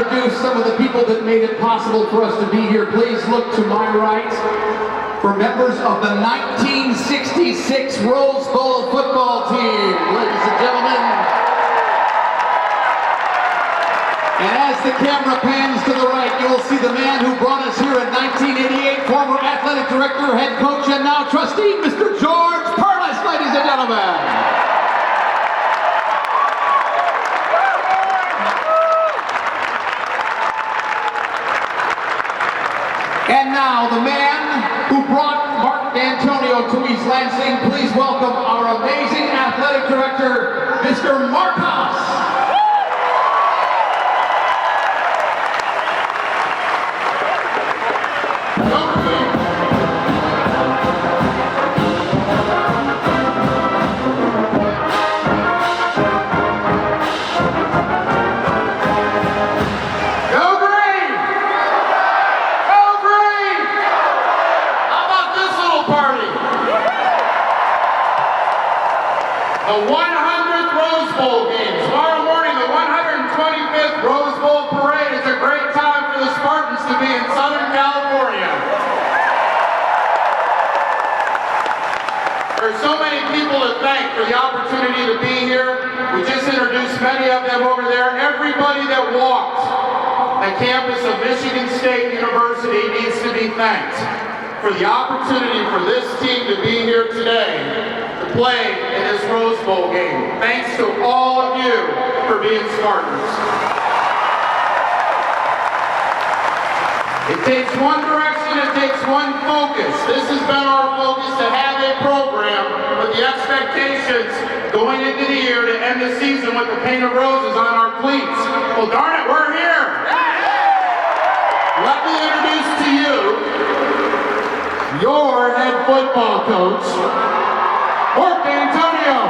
introduce some of the people that made it possible for us to be here. Please look to my right for members of the 1966 Rose Bowl football team, ladies and gentlemen. And as the camera pans to the right, you will see the man who brought us here in 1988, former athletic director, head coach, and now trustee, Mr. George Hollis, ladies and gentlemen. And now, the man who brought Dantonio to East Lansing, please welcome our amazing athletic director, Mr. Hollis. The 100th Rose Bowl game. Tomorrow morning, the 125th Rose Bowl parade is a great time for the Spartans to be in Southern California. There are so many people to thank for the opportunity to be here. We just introduced many of them over there. Everybody that walked the campus of Michigan State University needs to be thanked for the opportunity for this team to be here today to play in this Rose Bowl game. Thanks to all of you for being Spartans. It takes one direction, it takes one focus. This has been our focus, to have a program with the expectations going into the year to end the season with the painted roses on our cleats. Well, darn it, we're here. Let me introduce to you your head football coach, Dantonio.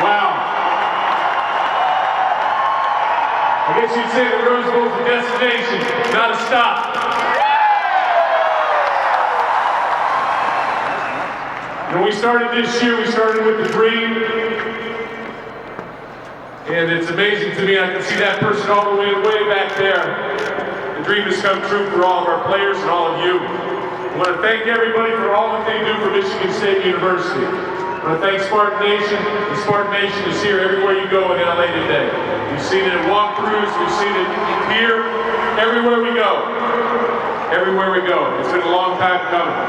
Wow. I guess you'd say the Rose Bowl's a destination, not a stop. When we started this year, we started with the dream, and it's amazing to me. I can see that person all the way back there. The dream has come true for all of our players and all of you. I want to thank everybody for all that they do for Michigan State University. I want to thank Spartan Nation. The Spartan Nation is here everywhere you go in LA today. We've seen it at walkthroughs, we've seen it here, everywhere we go. Everywhere we go. It's been a long time coming.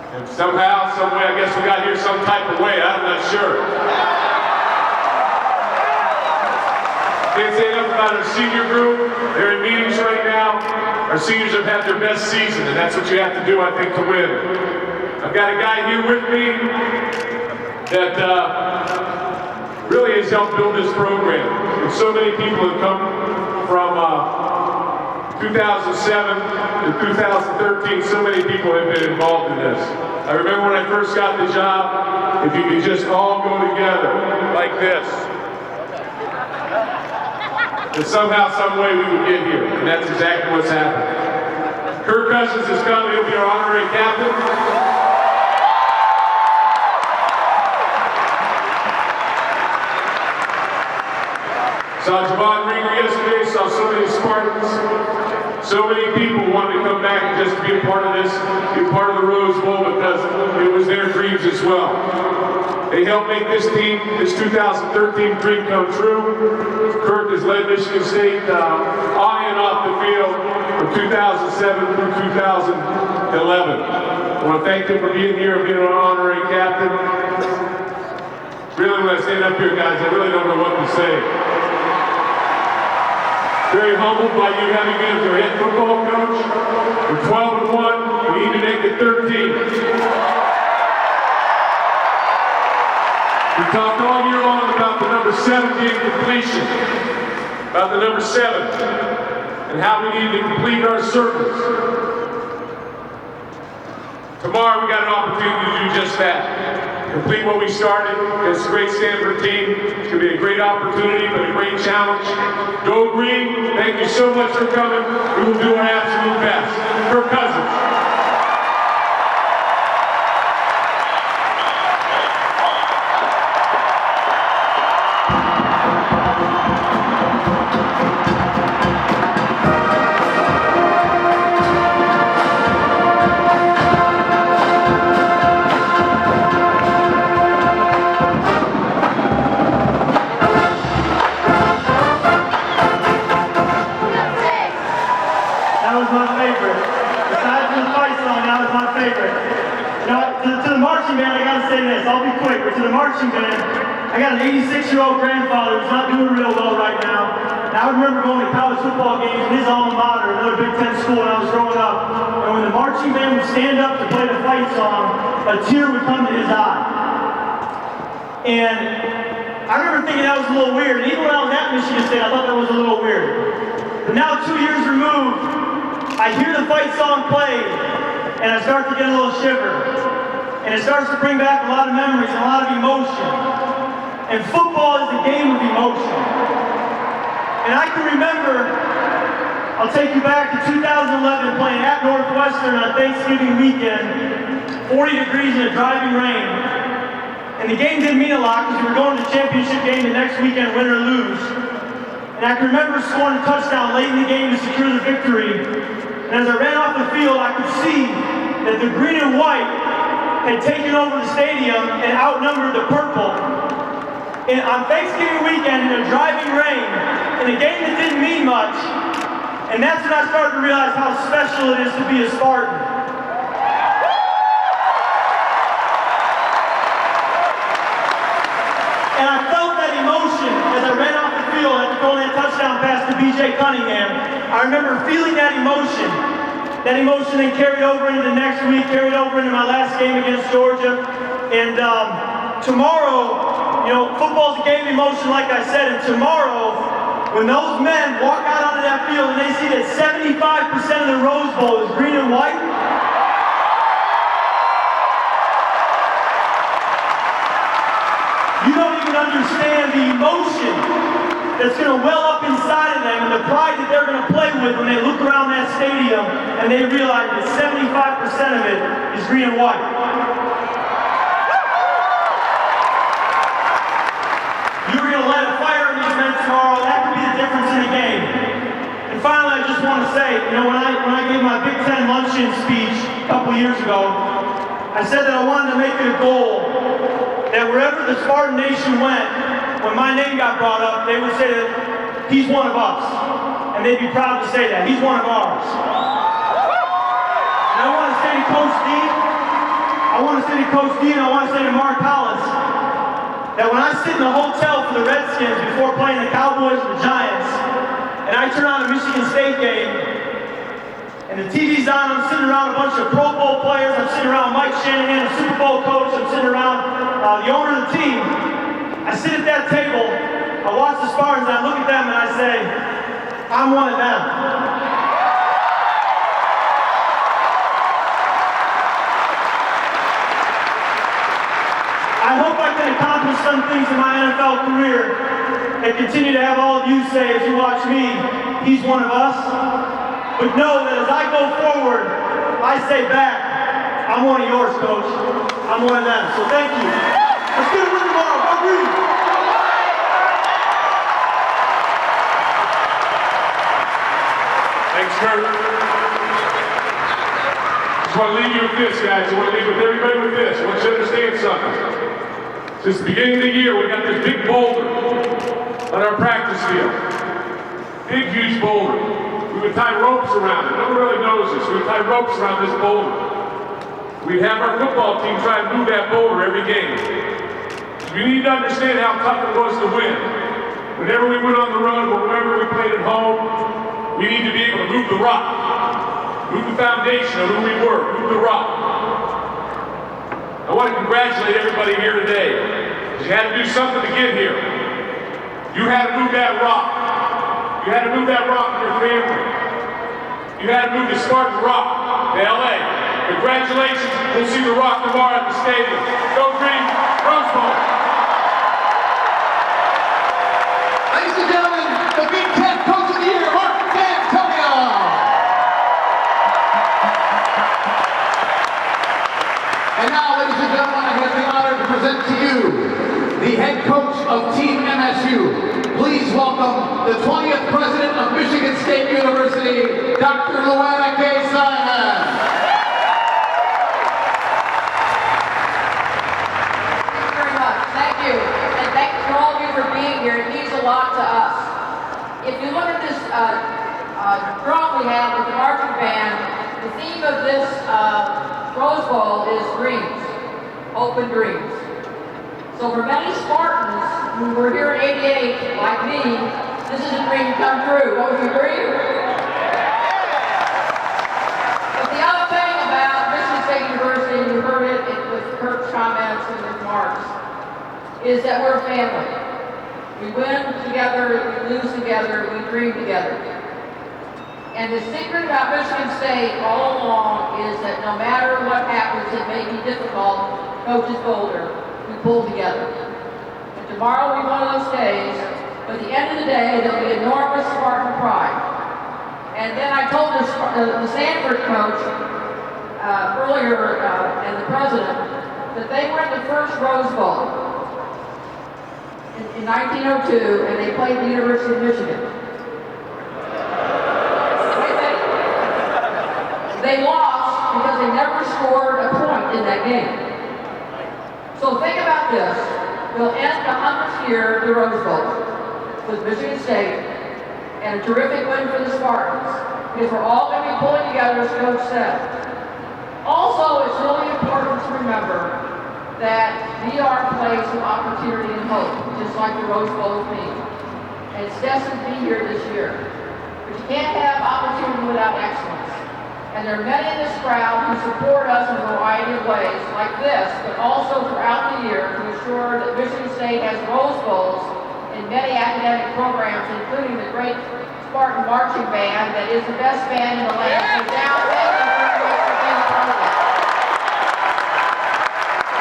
And somehow, some way, I guess we got here some type of way, I'm not sure. Can't say enough about our senior group. They're in meetings right now. Our seniors have had their best season, and that's what you have to do, I think, to win. I've got a guy here with me that really has helped build this program. And so many people have come from 2007 to 2013, so many people have been involved in this. I remember when I first got the job, if you could just all go together like this, that somehow, some way we would get here, and that's exactly what's happened. Kirk Cousins has come, he'll be our honorary captain. Saw Javon Ringer yesterday, saw so many Spartans. So many people wanted to come back and just be a part of this, be a part of the Rose Bowl, because it was their dreams as well. They helped make this team, this 2013 dream come true. Kirk has led Michigan State on and off the field from 2007 through 2011. I want to thank him for being here and being an honorary captain. Really, when I stand up here, guys, I really don't know what to say. Very humbled by you having me as our head football coach. We're 12-1. We need to make it 13. We talked all year long about the number 7 being completion, about the number 7, and how we need to complete our circles. Tomorrow we got an opportunity to do just that. complete what we started. It's a great Stanford team. It's going to be a great opportunity, but a great challenge. Go Green. Thank you so much for coming. We will do our absolute best. Kirk Cousins. I'll be quick, but to the marching band, I got an 86-year-old grandfather who's not doing real well right now. And I remember going to college football games in his alma mater, another Big Ten school when I was growing up. And when the marching band would stand up to play the fight song, a tear would come to his eye. And I remember thinking that was a little weird. And even when I was at Michigan State, I thought that was a little weird. But now 2 years removed, I hear the fight song played, and I start to get a little shiver. And it starts to bring back a lot of memories and a lot of emotion. And football is a game of emotion. And I can remember, I'll take you back to 2011 playing at Northwestern on Thanksgiving weekend, 40 degrees in a driving rain. And the game didn't mean a lot because we were going to the championship game the next weekend, win or lose. And I can remember scoring a touchdown late in the game to secure the victory. And as I ran off the field, I could see that the green and white had taken over the stadium and outnumbered the purple. And on Thanksgiving weekend in a driving rain, in a game that didn't mean much, and that's when I started to realize how special it is to be a Spartan. And I felt that emotion as I ran off the field after throwing that touchdown pass to B.J. Cunningham. I remember feeling that emotion. That emotion then carried over into the next week, carried over into my last game against Georgia. And tomorrow, you know, football's a game of emotion, like I said. And tomorrow, when those men walk out onto that field and they see that 75% of the Rose Bowl is green and white, you don't even understand the emotion that's going to well up inside of them and the pride that they're going to play with when they look around that stadium and they realize that 75% of it is green and white. You're going to light a fire in these men tomorrow. That could be the difference in the game. And finally, I just want to say, you know, when I gave my Big Ten luncheon speech a couple years ago, I said that I wanted to make it a goal that wherever the Spartan Nation went, when my name got brought up, they would say that he's one of us. And they'd be proud to say that. He's one of ours. And I want to say to Coach Dean, I want to say to Mark Hollis, that when I sit in a hotel for the Redskins before playing the Cowboys and the Giants, and I turn on a Michigan State game, and the TV's on, I'm sitting around a bunch of Pro Bowl players, I'm sitting around Mike Shanahan, a Super Bowl coach, I'm sitting around the owner of the team. I sit at that table, I watch the Spartans, and I look at them and I say, I'm one of them. I hope I can accomplish some things in my NFL career and continue to have all of you say as you watch me, he's one of us. But know that as I go forward, I say back, I'm one of yours, Coach. I'm one of them. So thank you. Let's get a win tomorrow. Go Green. Thanks, Kirk. Just want to leave you with this, guys. I want to leave with everybody with this. I want you to understand something. Since the beginning of the year, we got this big boulder on our practice field. Big, huge boulder. We would tie ropes around it. No one really knows this. We would tie ropes around this boulder. We'd have our football team try and move that boulder every game. You need to understand how tough it was to win. Whenever we went on the road, or whenever we played at home, we need to be able to move the rock. Move the foundation of who we were. Move the rock. I want to congratulate everybody here today. You had to do something to get here. You had to move that rock. You had to move that rock in your family. You had to move the Spartan rock to LA. Congratulations. We'll see the Rock tomorrow at the stadium. Go Green, Rose Bowl. Ladies and gentlemen, the Big Ten Coach of the Year, Dantonio. And now, ladies and gentlemen, I have the honor to present to you the head coach of Team MSU. Please welcome the 20th President of Michigan State University, Dr. Luana K. Simon. Thank you very much. Thank you. And thank you to all of you for being here. It means a lot to us. If you look at this drum we have with the marching band, the theme of this Rose Bowl is dreams, open dreams. So for many Spartans who were here in '88, like me, this is a dream come true. Don't you agree? But the other thing about Michigan State University, and you heard it with Kirk's comments and his remarks, is that we're a family. We win together, we lose together, we dream together. And the secret about Michigan State all along is that no matter what happens, it may be difficult, Coach is bolder. We pull together. And tomorrow will be one of those days, but at the end of the day, there'll be enormous Spartan pride. And then I told the Stanford coach earlier, and the president, that they went the first Rose Bowl in 1902, and they played the University of Michigan. They lost because they never scored a point in that game. So think about this. We'll end the 100th year of the Rose Bowl with Michigan State and a terrific win for the Spartans, because we're all going to be pulling together, as Coach said. Also, it's really important to remember that we are a place of opportunity and hope, just like the Rose Bowl is me. And it's destined to be here this year. But you can't have opportunity without excellence. And there are many in this crowd who support us in a variety of ways, like this, but also throughout the year to ensure that Michigan State has Rose Bowls in many academic programs, including the great Spartan Marching Band that is the best band in the land. So now, thank you very much for being part of it.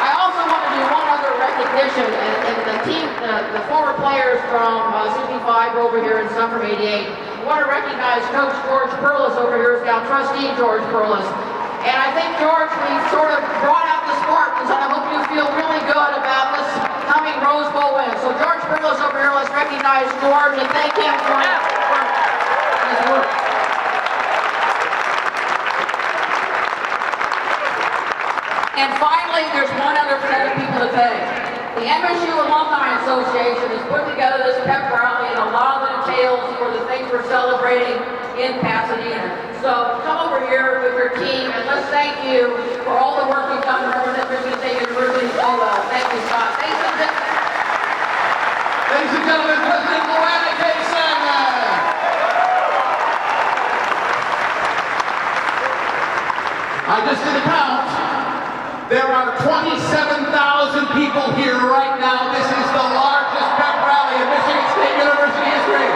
I also want to do one other recognition, and the team, the former players from 65 over here and some from 88. I want to recognize Coach George Perlis over here, is now Trustee George Perlis. And I think, George, we sort of brought out the Spartans, and I hope you feel really good about this coming Rose Bowl win. So George Perlis over here, let's recognize George and thank him for his work. And finally, there's one other set of people to thank. The MSU Alumni Association has put together this pep rally and a lot of the details for the things we're celebrating in Pasadena. So come over here with your team and let's thank you for all the work you've done to represent Michigan State University so well. Thank you, Scott. Ladies and gentlemen, President Luana K. Simon. I just did a count. There are 27,000 people here right now. This is the largest pep rally in Michigan State University history.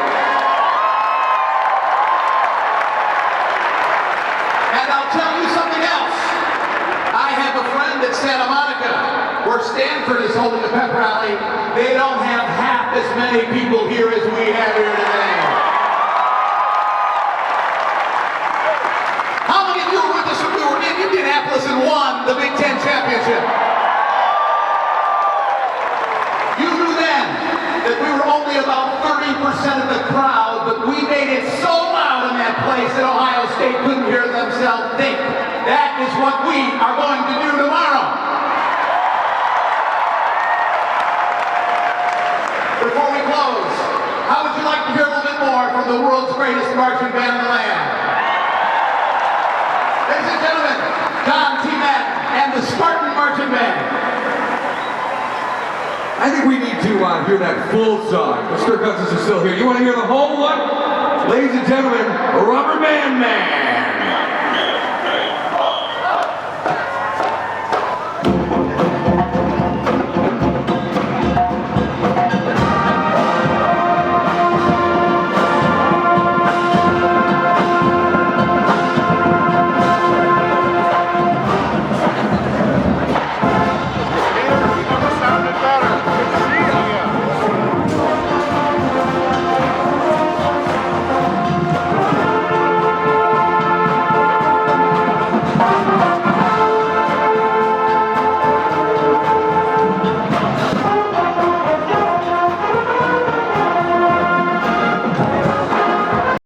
And I'll tell you something else. I have a friend at Santa Monica, where Stanford is holding a pep rally. They don't have half as many people here as we have here today. How many of you were with us when we were in Indianapolis and won the Big Ten championship? You knew then that we were only about 30% of the crowd, but we made it so loud in that place that Ohio State couldn't hear themselves think. That is what we are going to do tomorrow. Before we close, how would you like to hear a little bit more from the world's greatest marching band in the land? Ladies and gentlemen, John T. Madden and the Spartan Marching Band. I think we need to hear that full song. Kirk Cousins is still here. You want to hear the whole one? Ladies and gentlemen, Rubber Band Man.